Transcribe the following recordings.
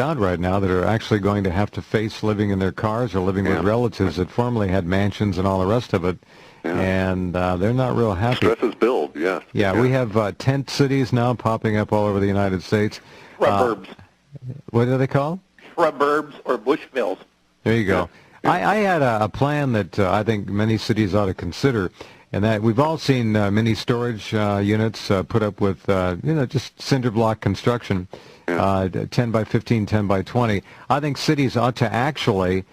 out right now that are actually going to have to face living in their cars or living with relatives that formerly had mansions and all the rest of it. And they're not real happy. Stresses build, yes. Yeah, we have tent cities now popping up all over the United States. Suburbs. What are they called? Suburbs or bushvilles. There you go. I had a plan that I think many cities ought to consider, and that we've all seen mini storage units put up with, just cinder block construction, 10 by 15, 10 by 20. I think cities ought to actually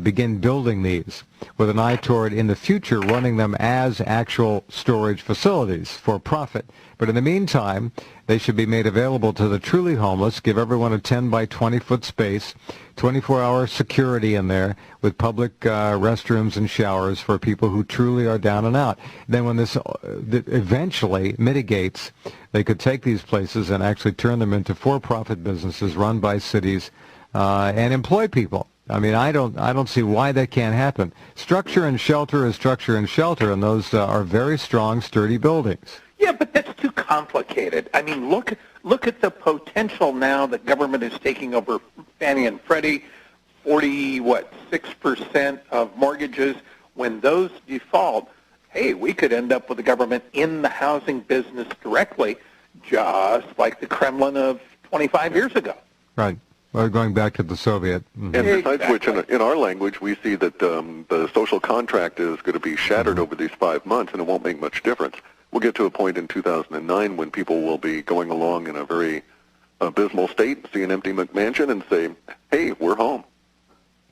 begin building these with an eye toward, in the future, running them as actual storage facilities for profit. But in the meantime, they should be made available to the truly homeless, give everyone a 10 by 20-foot space, 24-hour security in there with public restrooms and showers for people who truly are down and out. Then when this eventually mitigates, they could take these places and actually turn them into for-profit businesses run by cities and employ people. I mean, I don't see why that can't happen. Structure and shelter is structure and shelter, and those are very strong, sturdy buildings. Yeah, but that's too complicated. I mean, look at the potential now that government is taking over Fannie and Freddie, 6% of mortgages. When those default, hey, we could end up with the government in the housing business directly, just like the Kremlin of 25 years ago. Right. Well, going back to the Soviet. And besides which, in our language, we see that the social contract is going to be shattered over these 5 months, and it won't make much difference. We'll get to a point in 2009 when people will be going along in a very abysmal state, see an empty McMansion, and say, hey, we're home.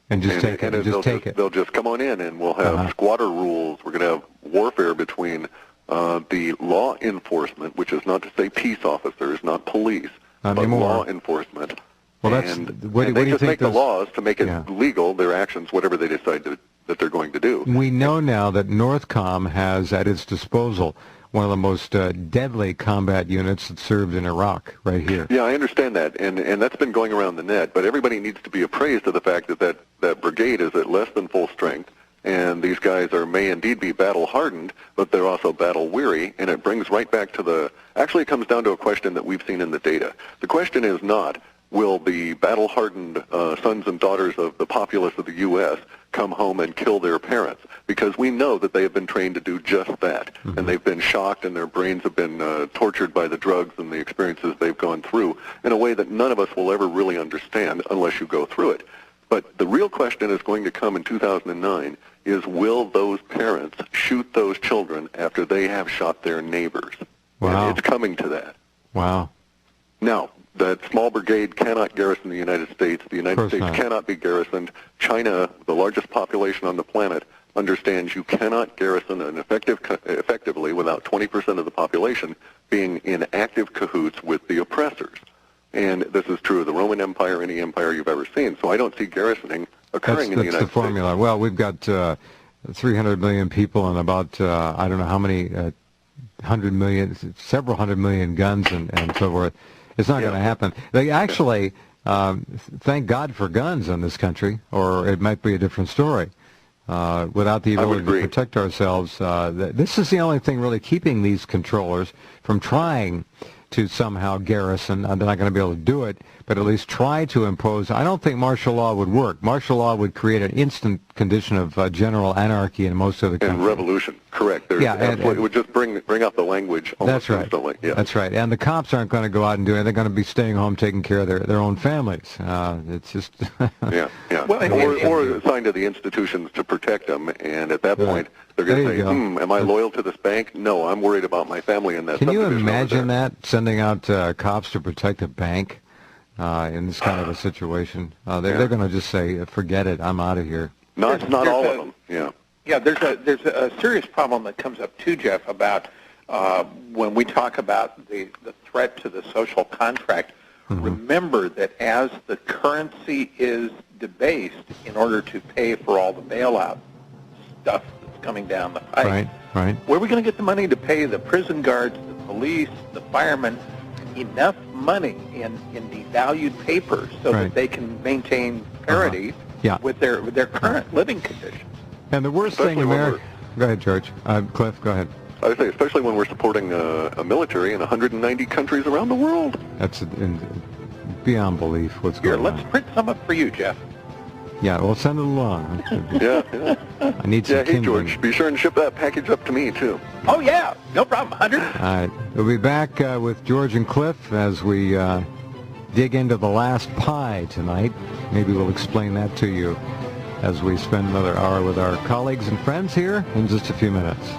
And just take it. They'll just come on in, and we'll have squatter rules. We're going to have warfare between the law enforcement, which is not to say peace officers, not police, but law enforcement. Well, they just make the laws to make it legal, their actions, whatever they decide that they're going to do. We know now that Northcom has at its disposal one of the most deadly combat units that served in Iraq, right here. Yeah, I understand that, and that's been going around the net, but everybody needs to be appraised of the fact that brigade is at less than full strength, and these guys may indeed be battle-hardened, but they're also battle-weary, and it brings right back to actually it comes down to a question that we've seen in the data. The question is not, will the battle-hardened sons and daughters of the populace of the U.S. come home and kill their parents? Because we know that they have been trained to do just that, and they've been shocked and their brains have been tortured by the drugs and the experiences they've gone through in a way that none of us will ever really understand unless you go through it. But the real question is going to come in 2009 is, will those parents shoot those children after they have shot their neighbors? Wow. And it's coming to that. Wow. Now, that small brigade cannot garrison the United States. The United States cannot be garrisoned. China, the largest population on the planet, understands you cannot garrison an effectively without 20% of the population being in active cahoots with the oppressors. And this is true of the Roman Empire, any empire you've ever seen. So I don't see garrisoning occurring in the United States. That's the formula. Well, we've got 300 million people and about, I don't know how many, 100 million, several hundred million guns and so forth. It's not going to happen. They actually, thank God for guns in this country, or it might be a different story. Without the ability to protect ourselves, this is the only thing really keeping these controllers from trying to somehow garrison. They're not going to be able to do it, but at least try to impose. I don't think martial law would work. Martial law would create an instant condition of general anarchy in most of the countries. And revolution, correct. It would just bring up the language almost instantly. Yeah. That's right. And the cops aren't going to go out and do it. They're going to be staying home taking care of their own families. It's just... Well, or assigned to the institutions to protect them, and at that point, they're going to say, am I loyal to this bank? No, I'm worried about my family in that Can you subdivision imagine that, sending out cops to protect a bank in this kind of a situation? They're going to just say, forget it, I'm out of here. Not all of them, Yeah, there's a serious problem that comes up too, Jeff, about when we talk about the threat to the social contract. Remember that as the currency is debased in order to pay for all the bailout stuff that's coming down the pipe, right. Where are we going to get the money to pay the prison guards, the police, the firemen, enough money in devalued paper so that they can maintain parity with their current living conditions? And the worst thing, America... Go ahead, George. Cliff, go ahead. I would say, especially when we're supporting a military in 190 countries around the world. That's beyond belief what's Here, going on. let's print some up for you, Jeff. Yeah, well, send it along. Yeah. I need some Yeah, hey, kindling. George, be sure and ship that package up to me, too. Oh, yeah. No problem, Hunter. All right. We'll be back with George and Cliff as we dig into the last pie tonight. Maybe we'll explain that to you as we spend another hour with our colleagues and friends here in just a few minutes.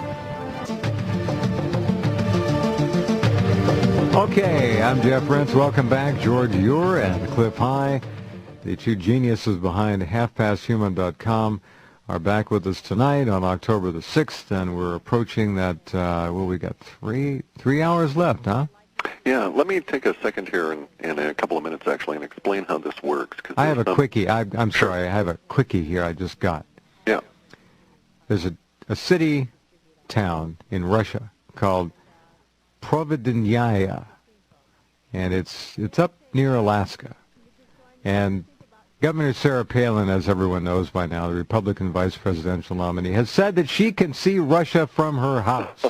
Okay, I'm Jeff Rense. Welcome back. George Ure and Cliff High, the two geniuses behind HalfPastHuman.com, are back with us tonight on October the 6th, and we're approaching that, we got three hours left, huh? Yeah, let me take a second here in a couple of minutes, actually, and explain how this works. I have a quickie. I'm sorry, I have a quickie here I just got. Yeah. There's a city, town in Russia called Providenyaya, and it's up near Alaska. And Governor Sarah Palin, as everyone knows by now, the Republican vice presidential nominee, has said that she can see Russia from her house.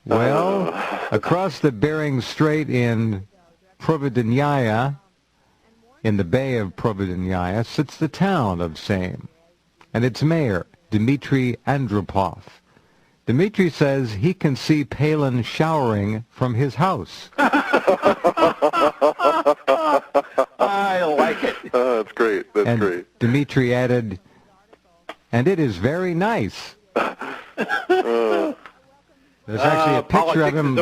Well, across the Bering Strait in Providenyaya, in the Bay of Providenyaya, sits the town of same, and its mayor, Dmitry Andropov. Dmitry says he can see Palin showering from his house. I like it. That's great. That's great. Dmitry added, and it is very nice. There's actually a picture of him.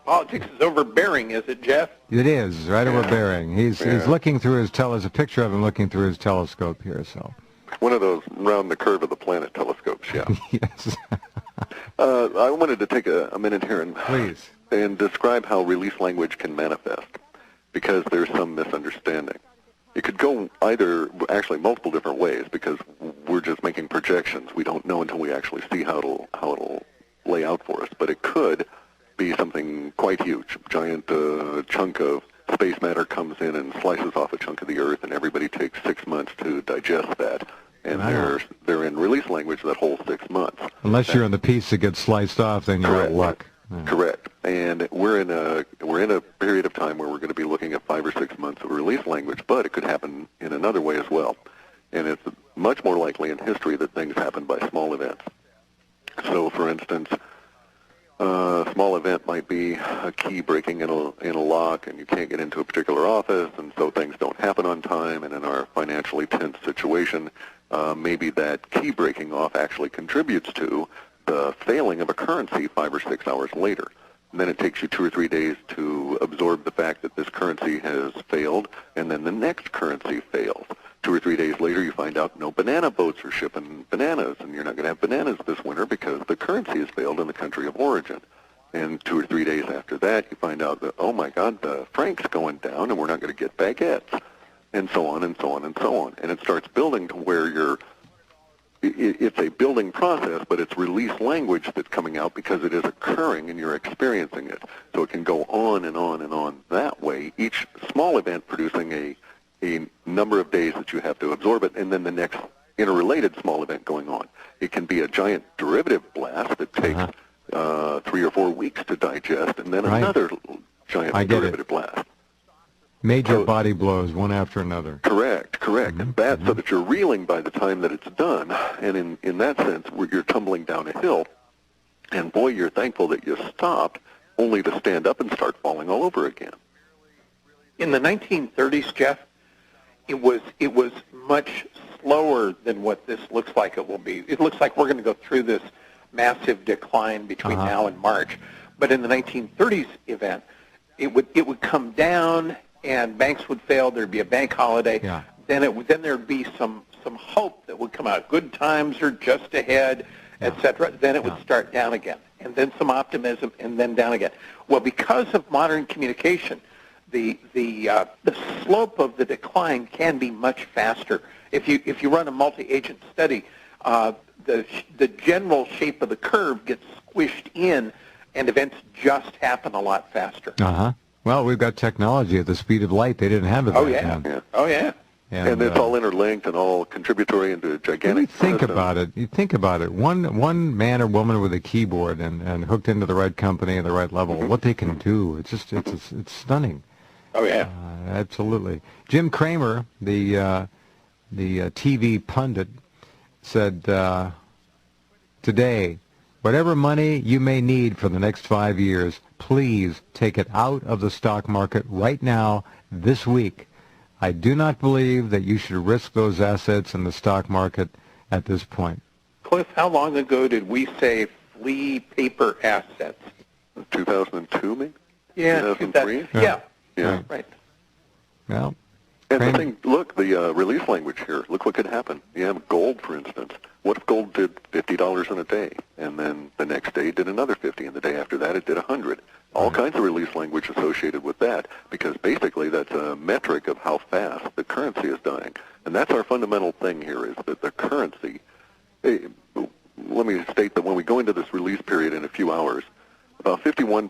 Politics is overbearing, is it, Jeff? It is, right over Bering. He's looking through his there's a picture of him looking through his telescope here, so. One of those round the curve of the planet telescopes, yeah. Yes. I wanted to take a minute here Please. and describe how release language can manifest, because there's some misunderstanding. It could go actually multiple different ways, because we're just making projections. We don't know until we actually see how it'll lay out for us. But it could be something quite huge. A giant chunk of space matter comes in and slices off a chunk of the Earth, and everybody takes 6 months to digest that. And they're in release language that whole 6 months. Unless you're in the piece that gets sliced off, then you're out of luck. Yeah. Correct. And we're in a period of time where we're going to be looking at 5 or 6 months of release language, but it could happen in another way as well. And it's much more likely in history that things happen by small events. So, for instance, a small event might be a key breaking in a lock, and you can't get into a particular office, and so things don't happen on time. And in our financially tense situation, maybe that key breaking off actually contributes to the failing of a currency 5 or 6 hours later. And then it takes you 2 or 3 days to absorb the fact that this currency has failed, and then the next currency fails. 2 or 3 days later, you find out no banana boats are shipping bananas, and you're not going to have bananas this winter because the currency has failed in the country of origin. And 2 or 3 days after that, you find out that, oh my God, the franc's going down, and we're not going to get baguettes, and so on and so on and so on. And it starts building to where it's a building process, but it's release language that's coming out because it is occurring and you're experiencing it. So it can go on and on and on that way, each small event producing a number of days that you have to absorb it, and then the next interrelated small event going on. It can be a giant derivative blast that takes 3 or 4 weeks to digest, and then another giant derivative blast. Major body blows, one after another. Correct. And that so that you're reeling by the time that it's done. And in that sense, you're tumbling down a hill, and boy, you're thankful that you stopped, only to stand up and start falling all over again. In the 1930s, Jeff, it was much slower than what this looks like it will be. It looks like we're going to go through this massive decline between now and March. But in the 1930s event, it would come down, and banks would fail. There'd be a bank holiday. Yeah. Then there'd be some hope that would come out. Good times are just ahead, etc. Then it would start down again, and then some optimism, and then down again. Well, because of modern communication, the slope of the decline can be much faster. If you run a multi-agent study, the general shape of the curve gets squished in, and events just happen a lot faster. Well, we've got technology at the speed of light. They didn't have it back then. Oh, yeah. And it's all interlinked and all contributory into gigantic You think about it. One man or woman with a keyboard and hooked into the right company and the right level, what they can do, it's stunning. Oh, yeah. Absolutely. Jim Cramer, the TV pundit, said today, whatever money you may need for the next 5 years, please take it out of the stock market right now, this week. I do not believe that you should risk those assets in the stock market at this point. Cliff, how long ago did we say flee paper assets? 2002, maybe? Yeah, 2003? Yeah. Yeah. Right. Well, And the thing, look, the release language here, look what could happen. You have gold, for instance. What if gold did $50 in a day, and then the next day it did another 50, and the day after that it did 100? All kinds of release language associated with that, because basically that's a metric of how fast the currency is dying. And that's our fundamental thing here, is that the currency, let me state that when we go into this release period in a few hours, about 51%